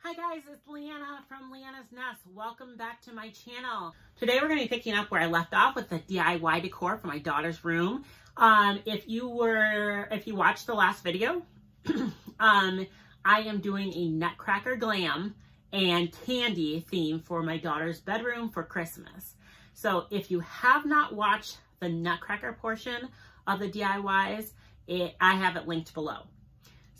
Hi guys, it's Leanna from Leanna's Nest. Welcome back to my channel. Today we're going to be picking up where I left off with the DIY decor for my daughter's room. If you watched the last video, I am doing a Nutcracker glam and candy theme for my daughter's bedroom for Christmas. So if you have not watched the Nutcracker portion of the DIYs, I have it linked below.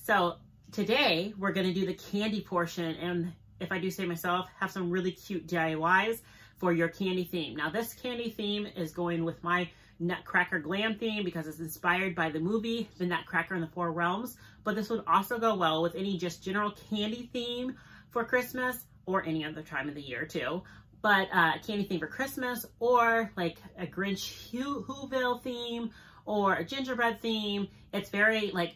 So today we're going to do the candy portion, and if I do say myself, have some really cute DIYs for your candy theme. Now this candy theme is going with my Nutcracker glam theme because it's inspired by the movie The Nutcracker in the Four Realms, but this would also go well with any just general candy theme for Christmas or any other time of the year too. But candy theme for Christmas, or like a Grinch Whoville theme or a gingerbread theme. It's very like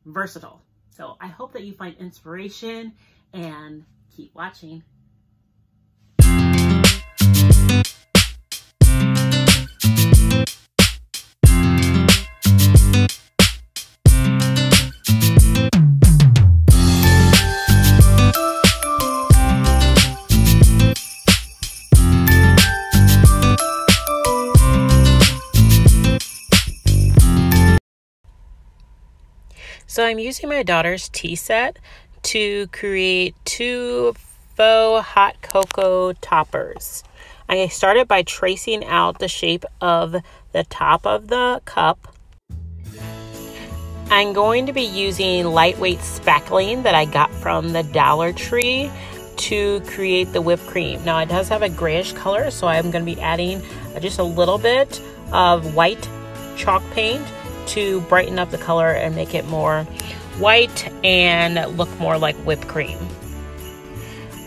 versatile. So I hope that you find inspiration and keep watching. So I'm using my daughter's tea set to create two faux hot cocoa toppers. I started by tracing out the shape of the top of the cup. I'm going to be using lightweight spackling that I got from the Dollar Tree to create the whipped cream. Now it does have a grayish color, so I'm going to be adding just a little bit of white chalk paint to brighten up the color and make it more white and look more like whipped cream.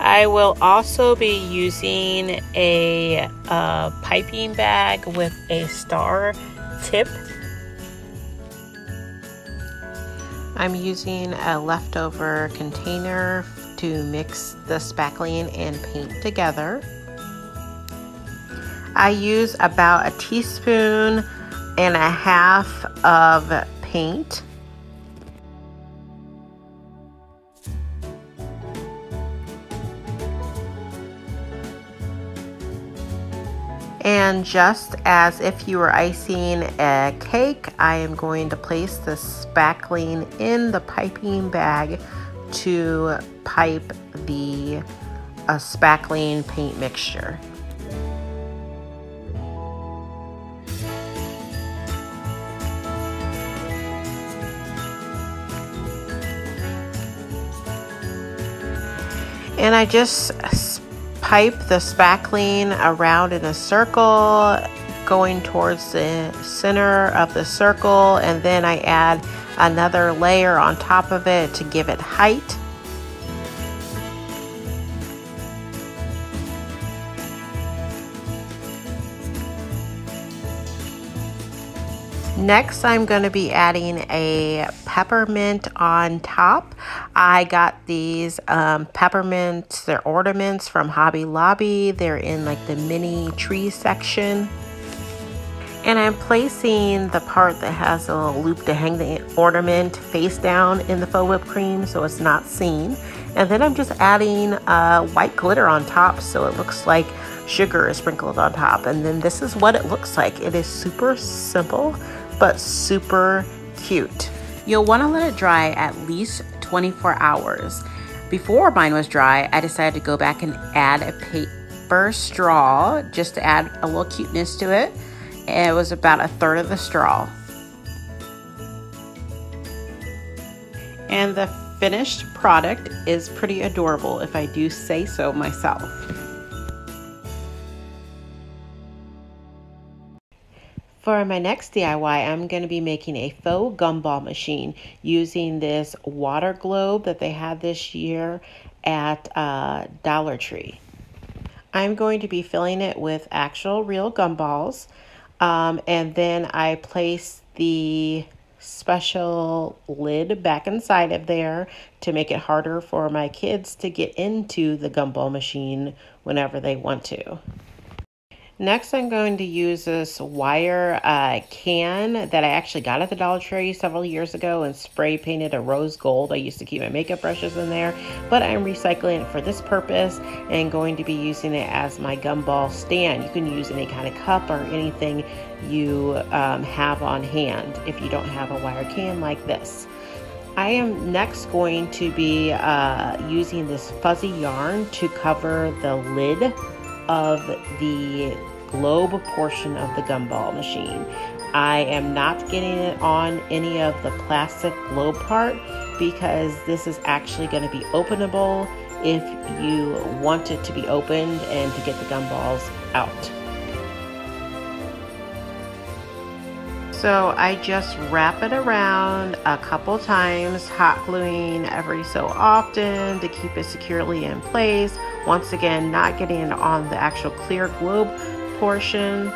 I will also be using a piping bag with a star tip. I'm using a leftover container to mix the spackling and paint together. I use about a teaspoon and a half of paint. And just as if you were icing a cake, I am going to place the spackling in the piping bag to pipe the spackling paint mixture. And I just pipe the spackling around in a circle, going towards the center of the circle, and then I add another layer on top of it to give it height. Next, I'm going to be adding a peppermint on top. I got these peppermints, they're ornaments from Hobby Lobby. They're in like the mini tree section. And I'm placing the part that has a little loop to hang the ornament face down in the faux whipped cream so it's not seen. And then I'm just adding white glitter on top so it looks like sugar is sprinkled on top. And then this is what it looks like. It is super simple but super cute. You'll want to let it dry at least 24 hours. Before mine was dry, I decided to go back and add a paper straw just to add a little cuteness to it. And it was about a third of the straw. And the finished product is pretty adorable, if I do say so myself. For my next DIY, I'm going to be making a faux gumball machine using this water globe that they had this year at Dollar Tree. I'm going to be filling it with actual real gumballs, and then I place the special lid back inside of there to make it harder for my kids to get into the gumball machine whenever they want to. Next, I'm going to use this wire can that I actually got at the Dollar Tree several years ago and spray painted a rose gold. I used to keep my makeup brushes in there, but I'm recycling it for this purpose and going to be using it as my gumball stand. You can use any kind of cup or anything you have on hand if you don't have a wire can like this. I am next going to be using this fuzzy yarn to cover the lid of the globe portion of the gumball machine. I am not getting it on any of the plastic globe part because this is actually going to be openable if you want it to be opened and to get the gumballs out. So I just wrap it around a couple times, hot gluing every so often to keep it securely in place. Once again, not getting it on the actual clear globe portion.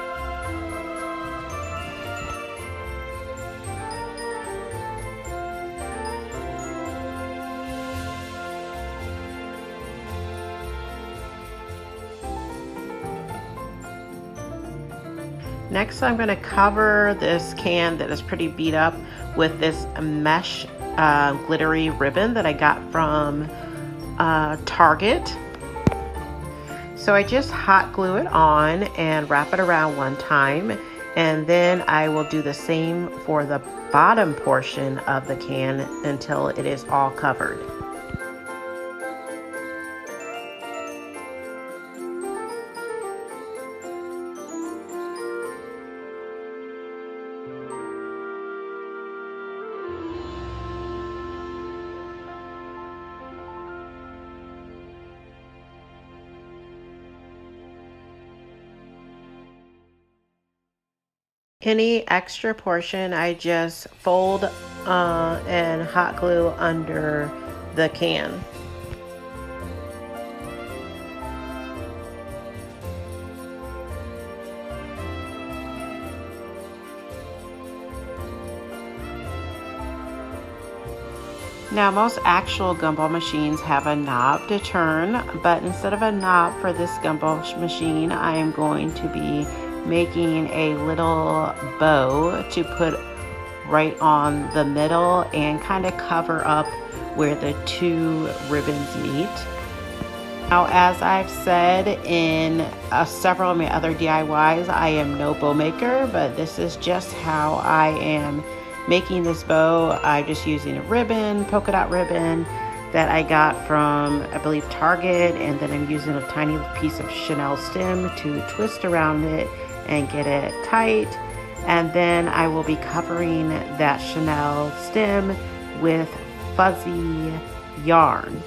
Next, I'm going to cover this can that is pretty beat up with this mesh glittery ribbon that I got from Target. So I just hot glue it on and wrap it around one time, and then I will do the same for the bottom portion of the can until it is all covered. Any extra portion I just fold and hot glue under the can. Now, most actual gumball machines have a knob to turn, but instead of a knob for this gumball machine, I am going to be making a little bow to put right on the middle and kind of cover up where the two ribbons meet. Now, as I've said in several of my other DIYs, I am no bow maker, but this is just how I am making this bow. I'm just using a ribbon, polka dot ribbon that I got from, I believe, Target, and then I'm using a tiny piece of Chanel stem to twist around it and get it tight. And then I will be covering that Chanel stem with fuzzy yarn.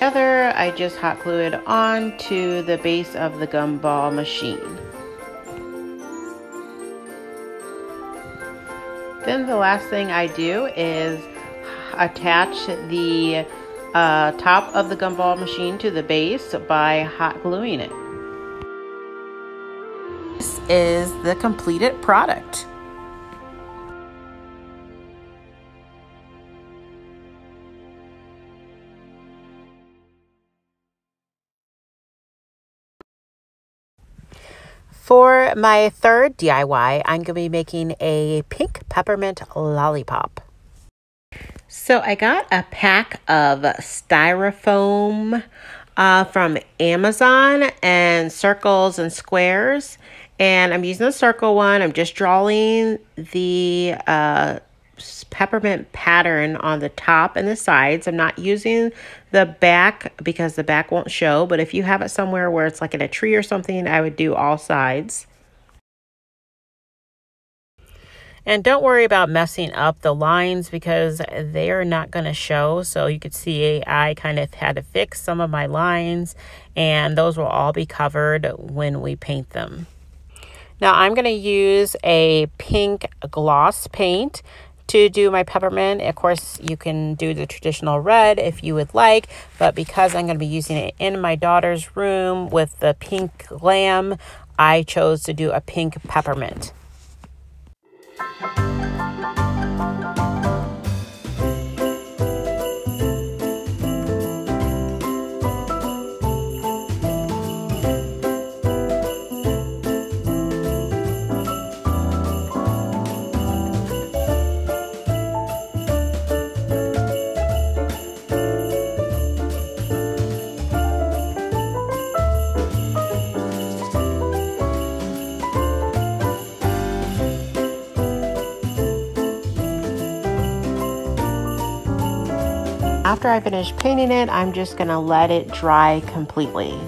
Together, I just hot glue it onto the base of the gumball machine. Then the last thing I do is attach the top of the gumball machine to the base by hot gluing it. This is the completed product. For my third DIY, I'm going to be making a pink peppermint lollipop. So I got a pack of styrofoam from Amazon and circles and squares. And I'm using the circle one. I'm just drawing the peppermint pattern on the top and the sides. I'm not using the back because the back won't show, but if you have it somewhere where it's like in a tree or something, I would do all sides. And don't worry about messing up the lines because they are not going to show. So you could see I kind of had to fix some of my lines, and those will all be covered when we paint them. Now I'm going to use a pink gloss paint to do my peppermint. Of course, you can do the traditional red if you would like, but because I'm going to be using it in my daughter's room with the pink GLAM, I chose to do a pink peppermint. After I finish painting it, I'm just going to let it dry completely.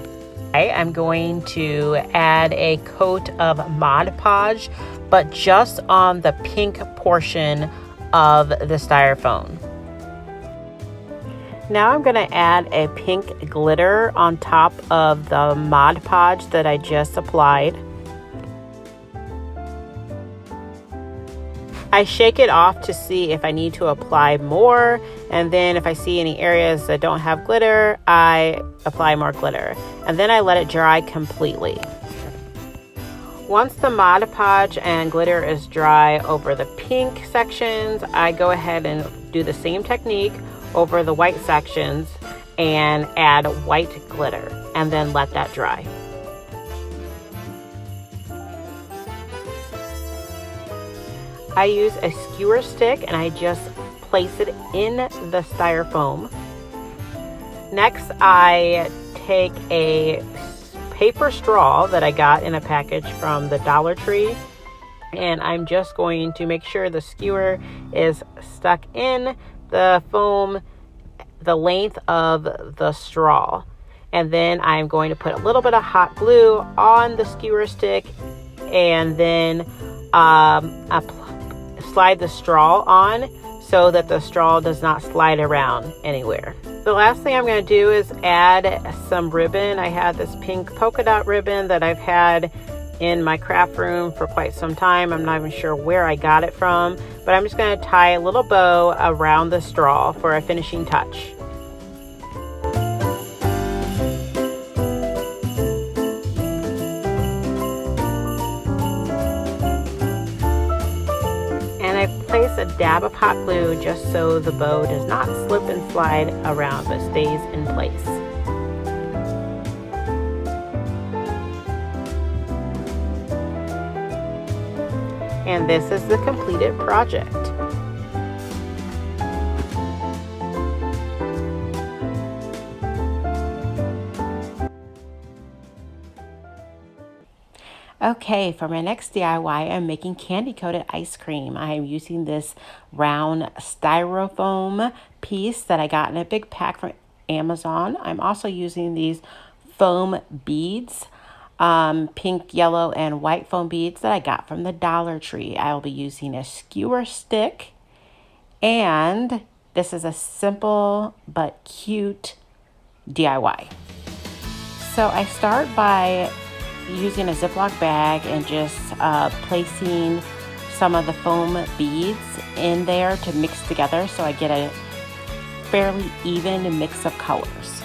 I'm going to add a coat of Mod Podge, but just on the pink portion of the styrofoam. Now I'm going to add a pink glitter on top of the Mod Podge that I just applied. I shake it off to see if I need to apply more, and then if I see any areas that don't have glitter, I apply more glitter, and then I let it dry completely. Once the Mod Podge and glitter is dry over the pink sections, I go ahead and do the same technique over the white sections and add white glitter, and then let that dry. I use a skewer stick and I just place it in the styrofoam. Next, I take a paper straw that I got in a package from the Dollar Tree, and I'm just going to make sure the skewer is stuck in the foam the length of the straw. And then I'm going to put a little bit of hot glue on the skewer stick and then slide the straw on so that the straw does not slide around anywhere. The last thing I'm going to do is add some ribbon. I have this pink polka dot ribbon that I've had in my craft room for quite some time. I'm not even sure where I got it from, but I'm just going to tie a little bow around the straw for a finishing touch. I place a dab of hot glue just so the bow does not slip and slide around but stays in place. And this is the completed project. Okay, for my next DIY, I'm making candy coated ice cream. I am using this round styrofoam piece that I got in a big pack from Amazon. I'm also using these foam beads, pink, yellow, and white foam beads that I got from the Dollar Tree. I will be using a skewer stick, and this is a simple but cute DIY. So I start by using a Ziploc bag and just placing some of the foam beads in there to mix together so I get a fairly even mix of colors.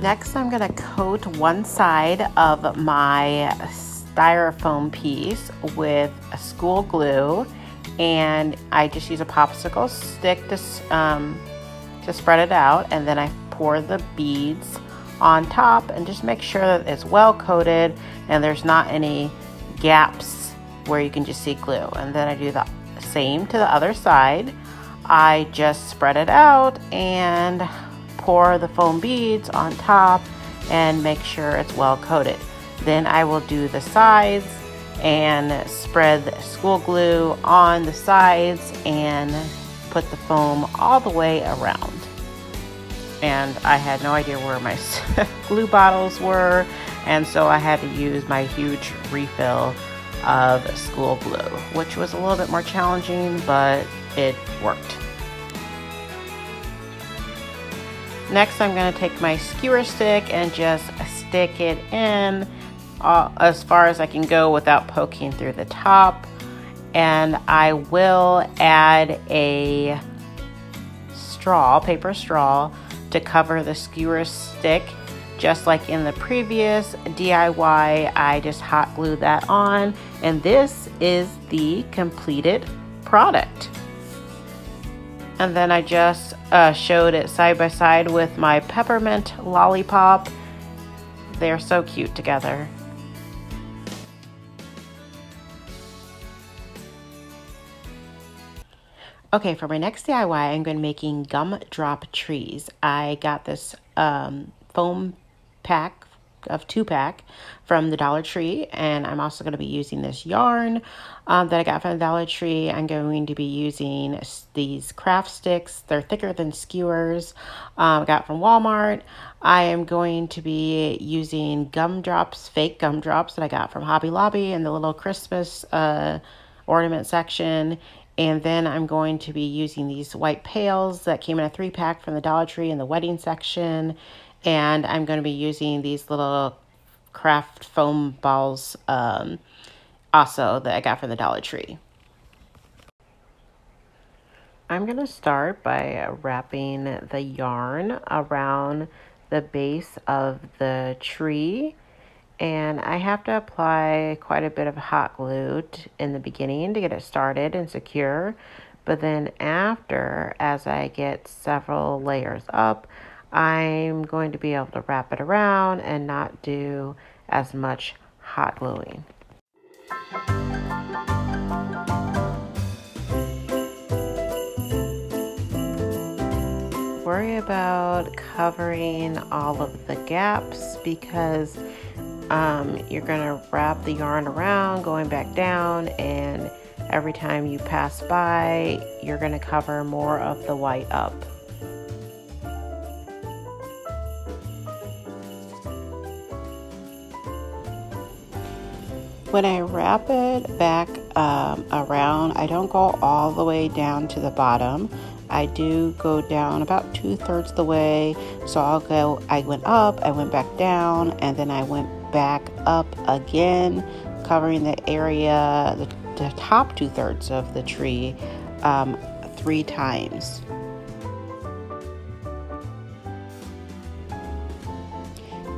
Next, I'm going to coat one side of my styrofoam piece with a school glue, and I just use a popsicle stick to spread it out, and then I pour the beads on top and just make sure that it's well coated and there's not any gaps where you can just see glue. And then I do the same to the other side. I just spread it out and pour the foam beads on top and make sure it's well coated. Then I will do the sides and spread the school glue on the sides and put the foam all the way around. And I had no idea where my glue bottles were, and so I had to use my huge refill of school glue, which was a little bit more challenging, but it worked. Next, I'm going to take my skewer stick and just stick it in as far as I can go without poking through the top. And I will add a straw, paper straw, to cover the skewer stick. Just like in the previous DIY, I just hot glued that on, and this is the completed product. And then I just showed it side by side with my Peppermint Lollipop. They're so cute together. Okay, for my next DIY, I'm going to be making Gumdrop Trees. I got this foam pack of 2-pack from the Dollar Tree, and I'm also going to be using this yarn that I got from the Dollar Tree. I'm going to be using these craft sticks. They're thicker than skewers. I got from Walmart. I am going to be using gumdrops, fake gumdrops that I got from Hobby Lobby in the little Christmas ornament section. And then I'm going to be using these white pails that came in a 3-pack from the Dollar Tree in the wedding section. And I'm going to be using these little craft foam balls also that I got from the Dollar Tree. I'm going to start by wrapping the yarn around the base of the tree. And I have to apply quite a bit of hot glue in the beginning to get it started and secure. But then after, as I get several layers up, I'm going to be able to wrap it around and not do as much hot gluing. Worry about covering all of the gaps because you're going to wrap the yarn around, going back down, and every time you pass by, you're going to cover more of the white up. When I wrap it back around, I don't go all the way down to the bottom. I do go down about 2/3 the way. So I went up, I went back down, and then I went back up again, covering the area, the top 2/3 of the tree 3 times.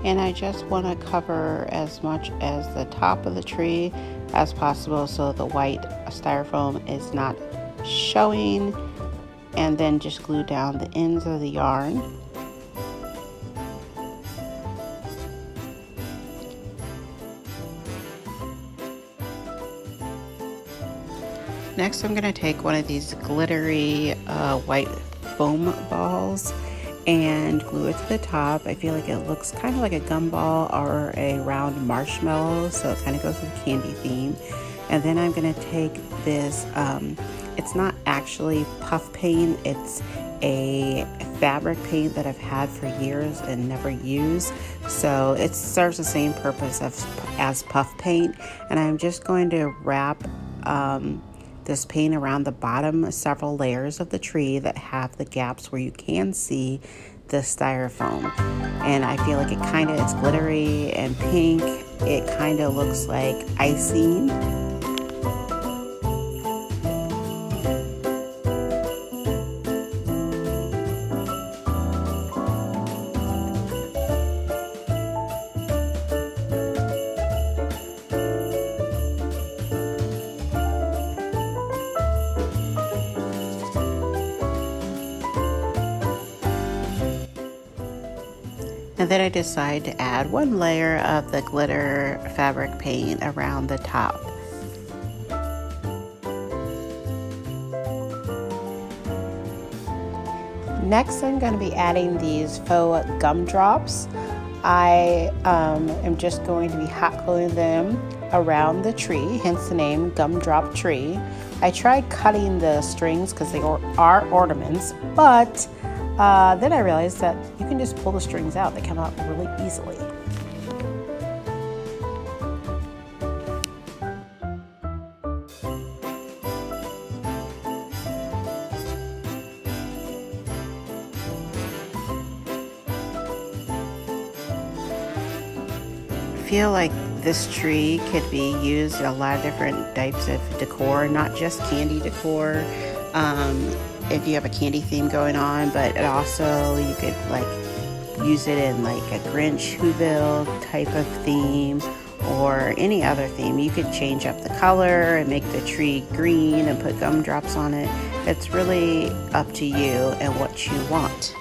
And I just want to cover as much as the top of the tree as possible so the white styrofoam is not showing, and then just glue down the ends of the yarn. Next, I'm going to take one of these glittery white foam balls and glue it to the top. I feel like it looks kind of like a gumball or a round marshmallow, so it kind of goes with the candy theme. And then I'm going to take this, it's not actually puff paint, it's a fabric paint that I've had for years and never used, so it serves the same purpose as puff paint. And I'm just going to wrap this paint around the bottom several layers of the tree that have the gaps where you can see the styrofoam. And I feel like it's glittery and pink. It kind of looks like icing. And then I decide to add 1 layer of the glitter fabric paint around the top. Next, I'm going to be adding these faux gumdrops. I am just going to be hot gluing them around the tree, hence the name Gumdrop Tree. I tried cutting the strings because they are ornaments, but then I realized that you can just pull the strings out. They come out really easily. feel like this tree could be used in a lot of different types of decor, not just candy decor. If you have a candy theme going on, but it also, you could like use it in like a Grinch Whoville type of theme or any other theme. You could change up the color and make the tree green and put gumdrops on it. It's really up to you and what you want.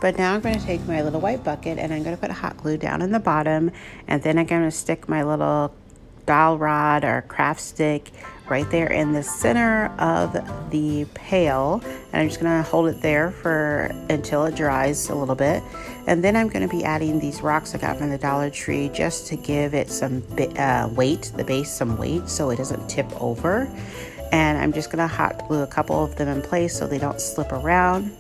But now I'm going to take my little white bucket and I'm going to put hot glue down in the bottom, and then I'm going to stick my little dowel rod or craft stick right there in the center of the pail, and I'm just going to hold it there until it dries a little bit. And then I'm going to be adding these rocks I got from the Dollar Tree just to give it some weight, the base some weight, so it doesn't tip over. And I'm just going to hot glue a couple of them in place so they don't slip around.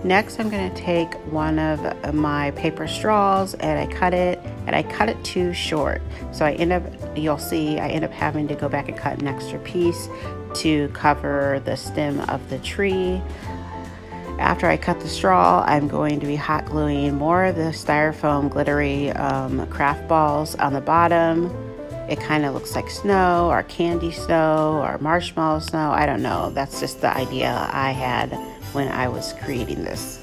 Next, I'm going to take one of my paper straws and I cut it too short. So you'll see I end up having to go back and cut an extra piece to cover the stem of the tree. After I cut the straw, I'm going to be hot gluing more of the styrofoam glittery craft balls on the bottom. It kind of looks like snow or candy snow or marshmallow snow. I don't know. That's just the idea I had when I was creating this.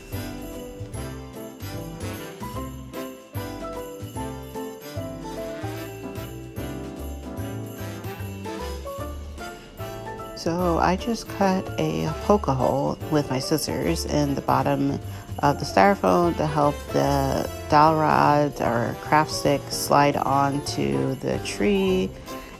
So I just cut a poke a hole with my scissors in the bottom of the styrofoam to help the dowel rods or craft stick slide onto the tree.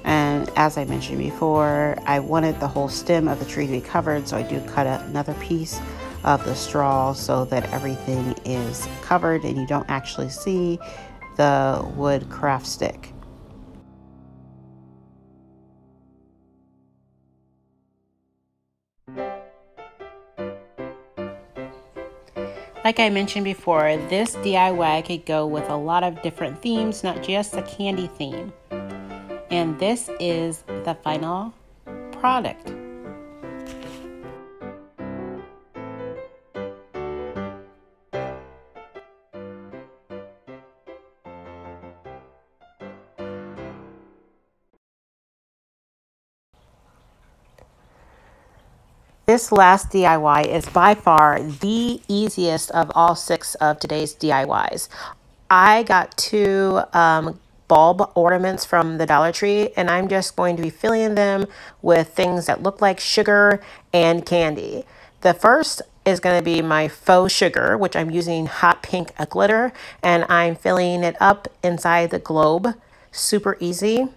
And as I mentioned before, I wanted the whole stem of the tree to be covered, so I do cut another piece of the straw so that everything is covered and you don't actually see the wood craft stick. Like I mentioned before, this DIY could go with a lot of different themes, not just a candy theme. And this is the final product. This last DIY is by far the easiest of all 6 of today's DIYs. I got 2 bulb ornaments from the Dollar Tree, and I'm just going to be filling them with things that look like sugar and candy. The first is going to be my faux sugar, which I'm using hot pink glitter, and I'm filling it up inside the globe. Super easy.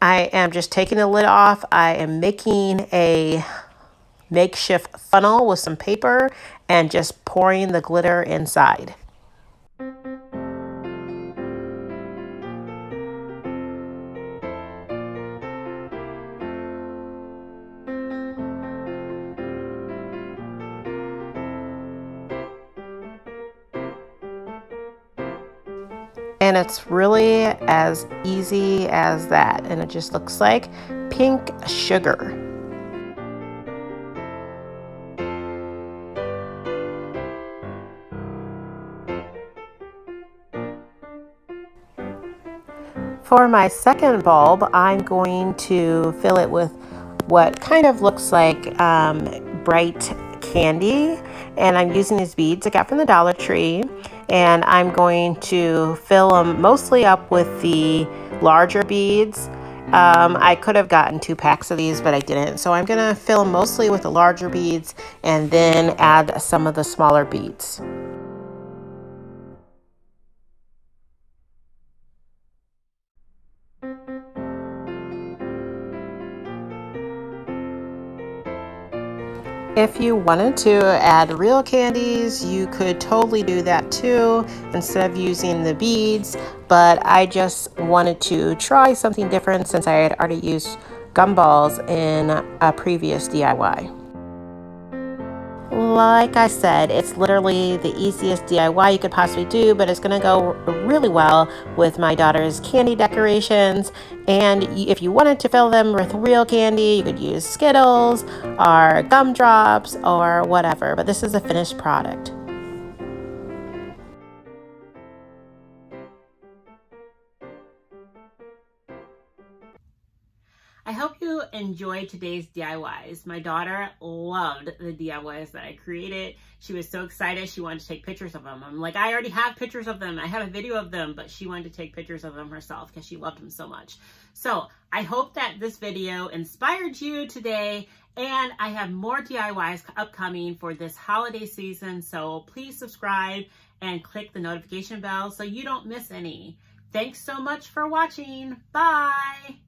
I am just taking the lid off. I am making a makeshift funnel with some paper and just pouring the glitter inside. And it's really as easy as that, and it just looks like pink sugar. For my second bulb, I'm going to fill it with what kind of looks like bright candy, and I'm using these beads I got from the Dollar Tree, and I'm going to fill them mostly up with the larger beads. I could have gotten 2 packs of these, but I didn't, so I'm going to fill them mostly with the larger beads and then add some of the smaller beads. If you wanted to add real candies, you could totally do that too instead of using the beads, but I just wanted to try something different since I had already used gumballs in a previous DIY. Like I said, it's literally the easiest DIY you could possibly do, but it's going to go really well with my daughter's candy decorations. And if you wanted to fill them with real candy, you could use Skittles or gumdrops or whatever, but this is a finished product. I hope you enjoyed today's DIYs. My daughter loved the DIYs that I created. She was so excited. She wanted to take pictures of them. I'm like, I already have pictures of them. I have a video of them, but she wanted to take pictures of them herself because she loved them so much. So I hope that this video inspired you today, and I have more DIYs upcoming for this holiday season. So please subscribe and click the notification bell so you don't miss any. Thanks so much for watching. Bye.